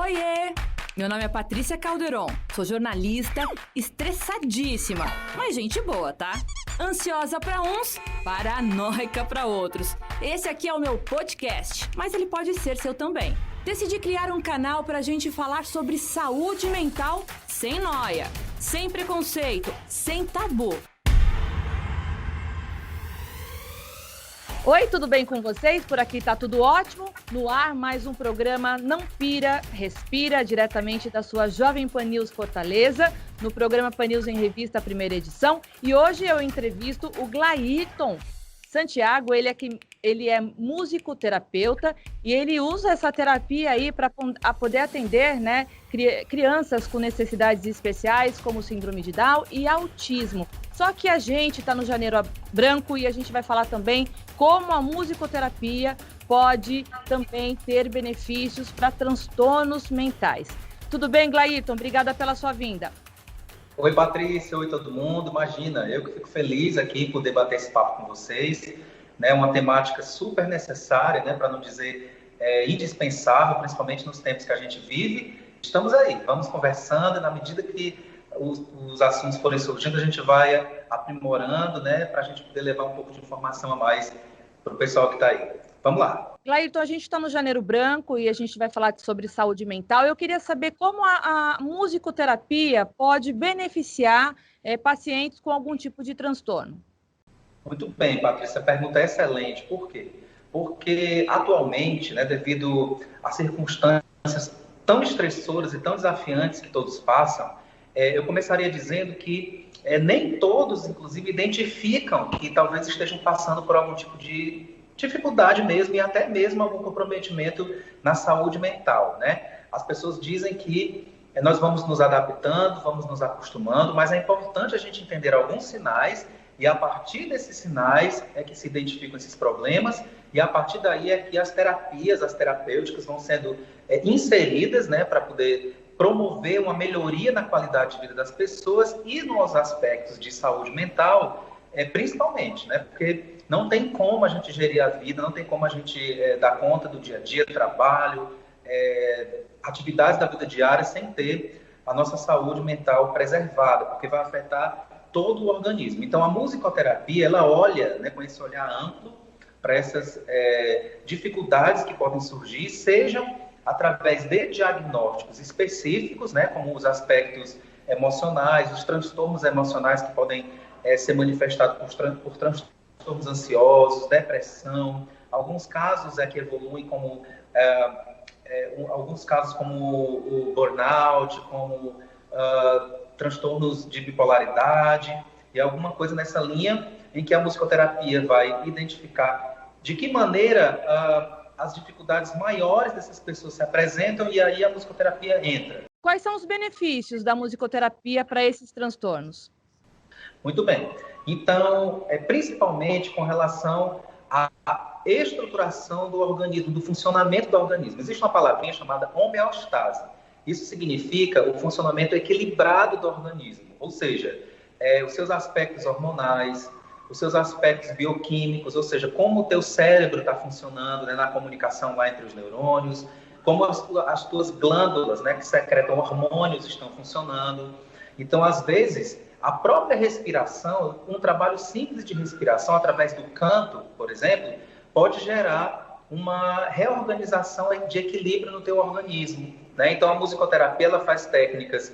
Oiê! Meu nome é Patrícia Calderon, sou jornalista, estressadíssima, mas gente boa, tá? Ansiosa pra uns, paranoica pra outros. Esse aqui é o meu podcast, mas ele pode ser seu também. Decidi criar um canal pra gente falar sobre saúde mental sem nóia, sem preconceito, sem tabu. Oi, tudo bem com vocês? Por aqui tá tudo ótimo. No ar, mais um programa Não Pira, Respira, diretamente da sua Jovem Pan News Fortaleza, no programa Pan News em Revista, primeira edição. E hoje eu entrevisto o Glairton Santiago, ele é musicoterapeuta e ele usa essa terapia aí para poder atender, né, crianças com necessidades especiais, como síndrome de Down e autismo. Só que a gente está no Janeiro Branco e a gente vai falar também como a musicoterapia pode também ter benefícios para transtornos mentais. Tudo bem, Glairton? Obrigada pela sua vinda. Oi, Patrícia. Oi, todo mundo. Imagina, eu que fico feliz aqui por debater esse papo com vocês. Né, uma temática super necessária, né, para não dizer indispensável, principalmente nos tempos que a gente vive. Estamos aí, vamos conversando e na medida que os assuntos forem surgindo, a gente vai aprimorando, né, para a gente poder levar um pouco de informação a mais para o pessoal que está aí. Vamos lá. Glairton, a gente está no Janeiro Branco e a gente vai falar sobre saúde mental. Eu queria saber como a musicoterapia pode beneficiar pacientes com algum tipo de transtorno. Muito bem, Patrícia, a pergunta é excelente. Por quê? Porque atualmente, né, devido a circunstâncias tão estressoras e tão desafiantes que todos passam, eu começaria dizendo que nem todos, inclusive, identificam que talvez estejam passando por algum tipo de dificuldade mesmo e até mesmo algum comprometimento na saúde mental, né? As pessoas dizem que nós vamos nos adaptando, vamos nos acostumando, mas é importante a gente entender alguns sinais e a partir desses sinais é que se identificam esses problemas e a partir daí é que as terapêuticas vão sendo inseridas, né, para poder promover uma melhoria na qualidade de vida das pessoas e nos aspectos de saúde mental, principalmente, né, porque não tem como a gente gerir a vida, não tem como a gente dar conta do dia a dia, trabalho, atividades da vida diária sem ter a nossa saúde mental preservada, porque vai afetar todo o organismo. Então, a musicoterapia, ela olha, né, com esse olhar amplo para essas dificuldades que podem surgir, sejam através de diagnósticos específicos, né, como os aspectos emocionais, os transtornos emocionais que podem ser manifestados por transtornos ansiosos, depressão, alguns casos que evoluem como alguns casos como o burnout, como transtornos de bipolaridade e alguma coisa nessa linha em que a musicoterapia vai identificar de que maneira as dificuldades maiores dessas pessoas se apresentam e aí a musicoterapia entra. Quais são os benefícios da musicoterapia para esses transtornos? Muito bem. Então, principalmente com relação à estruturação do organismo, do funcionamento do organismo. Existe uma palavrinha chamada homeostase. Isso significa o funcionamento equilibrado do organismo, ou seja, os seus aspectos hormonais, os seus aspectos bioquímicos, ou seja, como o teu cérebro está funcionando, né, na comunicação lá entre os neurônios, como as tuas glândulas, né, que secretam hormônios estão funcionando. Então, às vezes, a própria respiração, um trabalho simples de respiração através do canto, por exemplo, pode gerar uma reorganização de equilíbrio no teu organismo, né? Então, a musicoterapia ela faz técnicas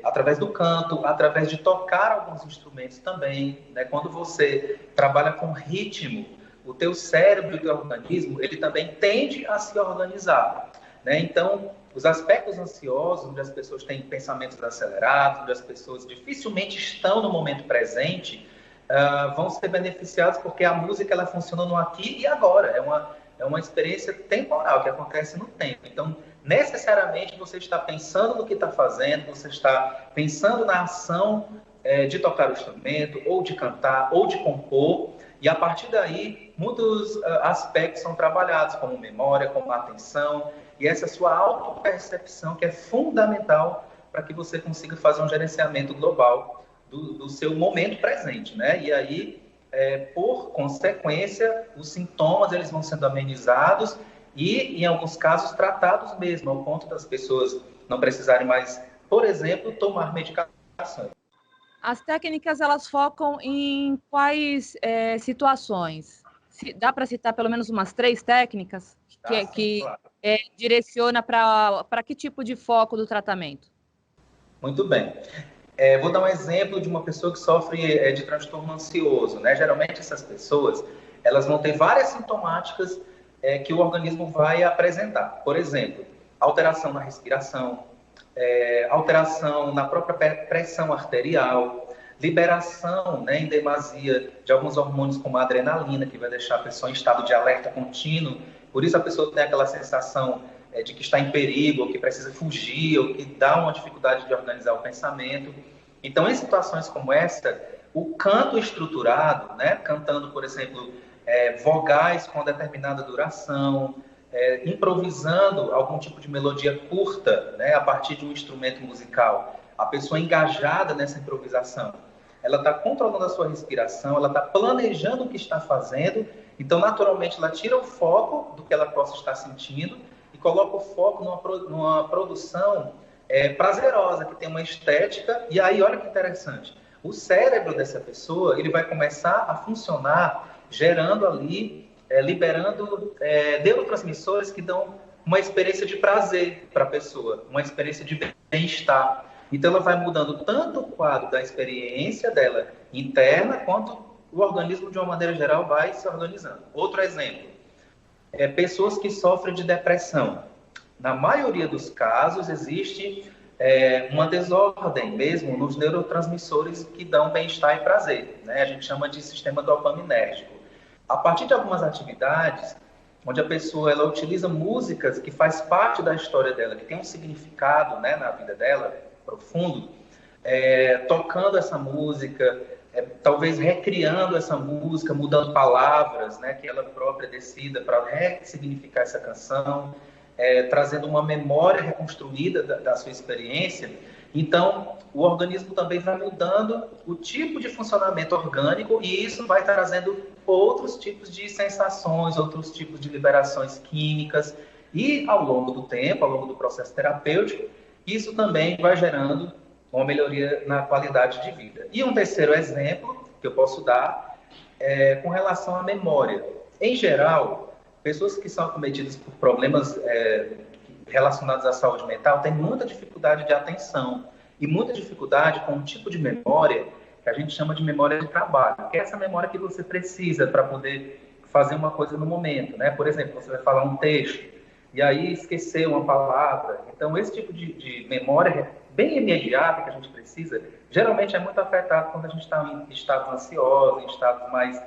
através do canto, através de tocar alguns instrumentos também, né? Quando você trabalha com ritmo, o teu cérebro e o teu organismo, ele também tende a se organizar, né? Então, os aspectos ansiosos, onde as pessoas têm pensamentos acelerados, onde as pessoas dificilmente estão no momento presente, vão ser beneficiados porque a música ela funciona no aqui e agora. É uma experiência temporal que acontece no tempo. Então, necessariamente você está pensando no que está fazendo, você está pensando na ação de tocar o instrumento, ou de cantar, ou de compor, e a partir daí muitos aspectos são trabalhados, como memória, como atenção, e essa sua autopercepção que é fundamental para que você consiga fazer um gerenciamento global do seu momento presente, né? E aí, por consequência, os sintomas eles vão sendo amenizados e, em alguns casos, tratados mesmo, ao ponto das pessoas não precisarem mais, por exemplo, tomar medicações. As técnicas, elas focam em quais situações? Dá para citar pelo menos umas 3 técnicas que claro. Direciona para que tipo de foco do tratamento? Muito bem. Vou dar um exemplo de uma pessoa que sofre de transtorno ansioso, né? Geralmente essas pessoas, elas vão ter várias sintomáticas que o organismo vai apresentar. Por exemplo, alteração na respiração, alteração na própria pressão arterial, liberação, né, em demasia de alguns hormônios como a adrenalina, que vai deixar a pessoa em estado de alerta contínuo. Por isso a pessoa tem aquela sensação de que está em perigo, ou que precisa fugir, ou que dá uma dificuldade de organizar o pensamento. Então, em situações como essa, o canto estruturado, né, cantando, por exemplo, vogais com determinada duração, improvisando algum tipo de melodia curta, né, a partir de um instrumento musical, a pessoa engajada nessa improvisação, ela está controlando a sua respiração, ela está planejando o que está fazendo, então, naturalmente, ela tira o foco do que ela possa estar sentindo e coloca o foco numa produção prazerosa, que tem uma estética, e aí, olha que interessante, o cérebro dessa pessoa, ele vai começar a funcionar gerando ali, liberando neurotransmissores que dão uma experiência de prazer para a pessoa, uma experiência de bem-estar. Então, ela vai mudando tanto o quadro da experiência dela interna, quanto o organismo, de uma maneira geral, vai se organizando. Outro exemplo, pessoas que sofrem de depressão. Na maioria dos casos, existe uma desordem mesmo nos neurotransmissores que dão bem-estar e prazer, né? A gente chama de sistema dopaminérgico. A partir de algumas atividades, onde a pessoa ela utiliza músicas que faz parte da história dela, que tem um significado, né, na vida dela, profundo, tocando essa música, talvez recriando essa música, mudando palavras, né, que ela própria decida para ressignificar essa canção, trazendo uma memória reconstruída da sua experiência. Então, o organismo também vai mudando o tipo de funcionamento orgânico e isso vai trazendo outros tipos de sensações, outros tipos de liberações químicas e, ao longo do tempo, ao longo do processo terapêutico, isso também vai gerando uma melhoria na qualidade de vida. E um terceiro exemplo que eu posso dar com relação à memória. Em geral, pessoas que são acometidas por problemas relacionados à saúde mental têm muita dificuldade de atenção e muita dificuldade com um tipo de memória que a gente chama de memória de trabalho, que é essa memória que você precisa para poder fazer uma coisa no momento, né? Por exemplo, você vai falar um texto e aí esquecer uma palavra. Então, esse tipo de memória bem imediata que a gente precisa, geralmente é muito afetado quando a gente está em estados ansiosos, em estados mais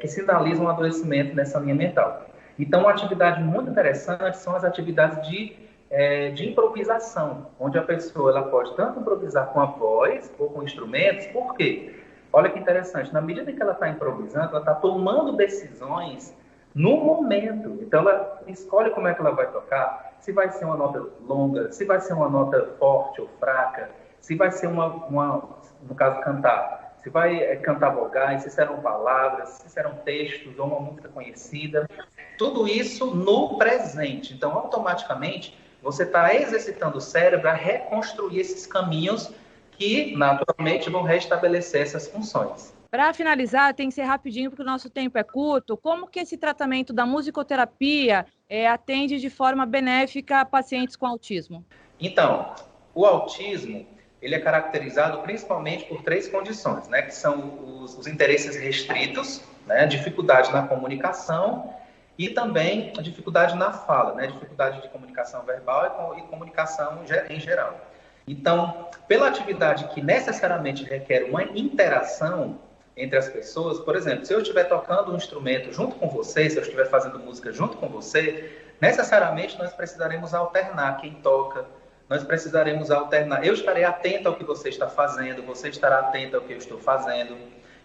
que sinalizam um adoecimento nessa linha mental. Então, uma atividade muito interessante são as atividades de improvisação, onde a pessoa ela pode tanto improvisar com a voz ou com instrumentos. Por quê? Olha que interessante, na medida que ela está improvisando, ela está tomando decisões no momento. Então, ela escolhe como é que ela vai tocar, se vai ser uma nota longa, se vai ser uma nota forte ou fraca, se vai ser no caso, cantar, se vai cantar vogais, se serão palavras, se serão textos ou uma música conhecida. Tudo isso no presente. Então, automaticamente, você está exercitando o cérebro a reconstruir esses caminhos que, naturalmente, vão restabelecer essas funções. Para finalizar, tem que ser rapidinho, porque o nosso tempo é curto. Como que esse tratamento da musicoterapia atende de forma benéfica a pacientes com autismo? Então, o autismo ele é caracterizado principalmente por 3 condições, né, que são os interesses restritos, né, dificuldade na comunicação e também a dificuldade na fala, né, dificuldade de comunicação verbal e comunicação em geral. Então, pela atividade que necessariamente requer uma interação entre as pessoas, por exemplo, se eu estiver tocando um instrumento junto com você, se eu estiver fazendo música junto com você, necessariamente nós precisaremos alternar quem toca, nós precisaremos alternar. Eu estarei atento ao que você está fazendo, você estará atento ao que eu estou fazendo.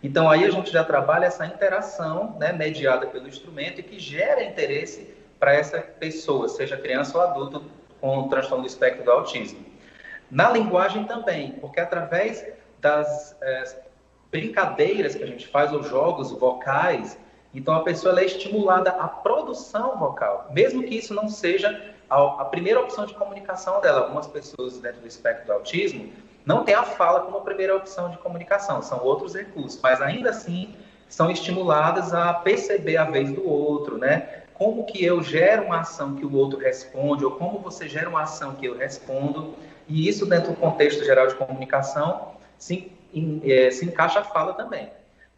Então, aí a gente já trabalha essa interação, né, mediada pelo instrumento e que gera interesse para essa pessoa, seja criança ou adulto com transtorno do espectro do autismo. Na linguagem também, porque através das brincadeiras que a gente faz, os jogos vocais, Então, a pessoa ela é estimulada à produção vocal, mesmo que isso não seja a primeira opção de comunicação dela. Algumas pessoas dentro do espectro do autismo não têm a fala como a primeira opção de comunicação, são outros recursos, mas ainda assim são estimuladas a perceber a vez do outro, né? Como que eu gero uma ação que o outro responde, ou como você gera uma ação que eu respondo, e isso dentro do contexto geral de comunicação se encaixa a fala também.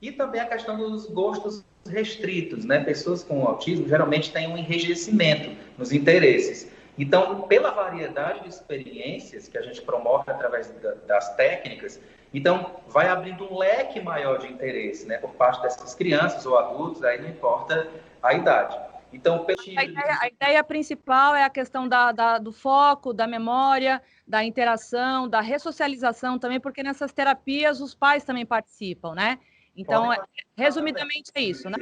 E também a questão dos gostos restritos, né? Pessoas com autismo geralmente têm um enrijecimento nos interesses. Então, pela variedade de experiências que a gente promove através das técnicas, então vai abrindo um leque maior de interesse, né? Por parte dessas crianças ou adultos, aí não importa a idade. Então, a ideia principal é a questão do foco, da memória, da interação, da ressocialização também, porque nessas terapias os pais também participam, né? Então, resumidamente é isso, né?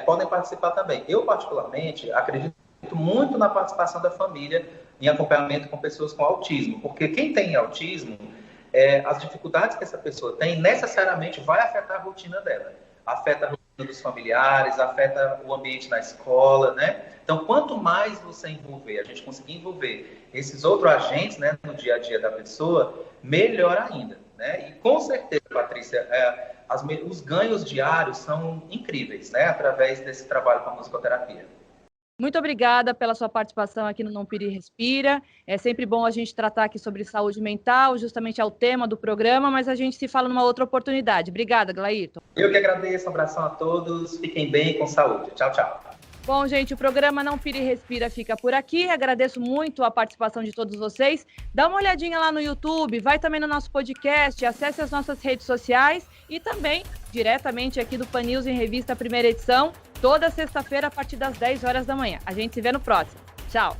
Podem participar também. Eu, particularmente, acredito muito na participação da família em acompanhamento com pessoas com autismo, porque quem tem autismo, as dificuldades que essa pessoa tem necessariamente vai afetar a rotina dela. Afeta a rotina dos familiares, afeta o ambiente na escola, né? Então, quanto mais você envolver, a gente conseguir envolver esses outros agentes, né, no dia a dia da pessoa, melhor ainda, né? E com certeza, Patrícia, os ganhos diários são incríveis, né? Através desse trabalho com a musicoterapia. Muito obrigada pela sua participação aqui no Não Pira e Respira. É sempre bom a gente tratar aqui sobre saúde mental, justamente é o tema do programa, mas a gente se fala numa outra oportunidade. Obrigada, Glairton. Eu que agradeço, um abração a todos, fiquem bem e com saúde. Tchau, tchau. Bom, gente, o programa Não Pira e Respira fica por aqui. Agradeço muito a participação de todos vocês. Dá uma olhadinha lá no YouTube, vai também no nosso podcast, acesse as nossas redes sociais e também diretamente aqui do Pan News em Revista, primeira edição, toda sexta-feira a partir das 10 horas da manhã. A gente se vê no próximo. Tchau!